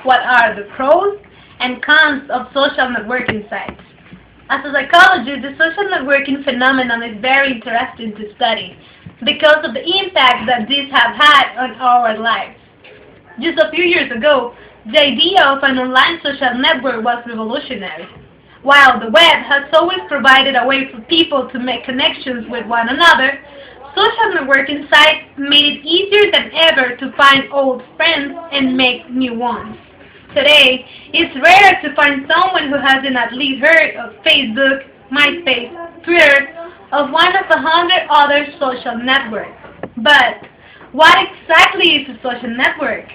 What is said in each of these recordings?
what are the pros and cons of social networking sites. As a psychologist, the social networking phenomenon is very interesting to study because of the impact that these have had on our lives. Just a few years ago, the idea of an online social network was revolutionary. While the web has always provided a way for people to make connections with one another, social networking sites made it easier than ever to find old friends and make new ones. Today, it's rare to find someone who hasn't at least heard of Facebook, MySpace, Twitter, or one of 100 other social networks. But what exactly is a social network?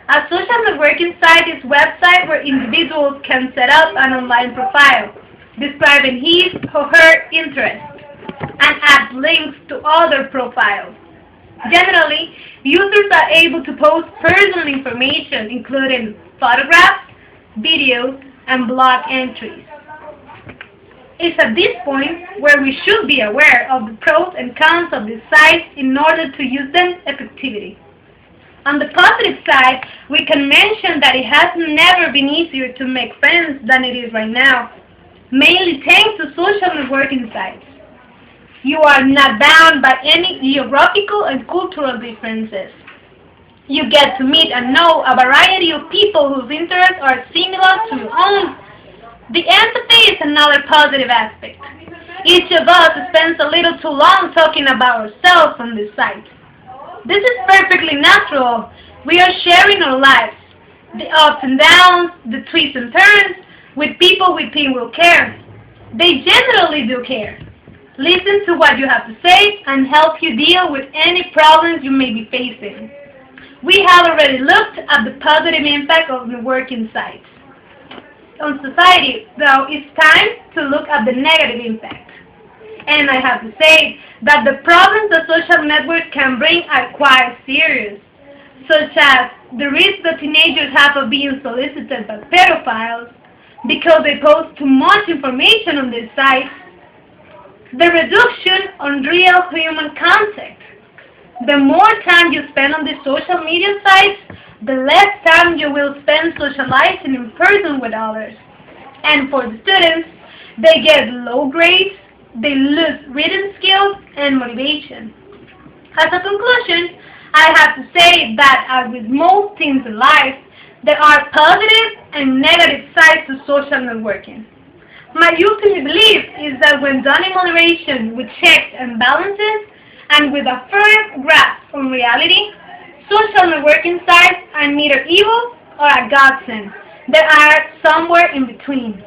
A social networking site is a website where individuals can set up an online profile, describing his or her interests, and add links to other profiles. Generally, users are able to post personal information, including photographs, videos, and blog entries. It's at this point where we should be aware of the pros and cons of these sites in order to use them effectively. On the positive side, we can mention that it has never been easier to make friends than it is right now, mainly thanks to social networking sites. You are not bound by any geographical and cultural differences. You get to meet and know a variety of people whose interests are similar to your own. The empathy is another positive aspect. Each of us spends a little too long talking about ourselves on this site. This is perfectly natural. We are sharing our lives, the ups and downs, the twists and turns, with people we think will care. They generally do care. Listen to what you have to say and help you deal with any problems you may be facing. We have already looked at the positive impact of networking sites. On society, though, it's time to look at the negative impact. And I have to say that the problems that social networks can bring are quite serious, such as the risk that teenagers have of being solicited by pedophiles because they post too much information on their sites, the reduction on real human contact. The more time you spend on the social media sites, the less time you will spend socializing in person with others. And for the students, they get low grades, they lose reading skills and motivation. As a conclusion, I have to say that as with most things in life, there are positive and negative sides to social networking. My ultimate belief is that when done in moderation, with checks and balances, and with a firm grasp on reality, social networking sites are neither evil or a godsend. They are somewhere in between.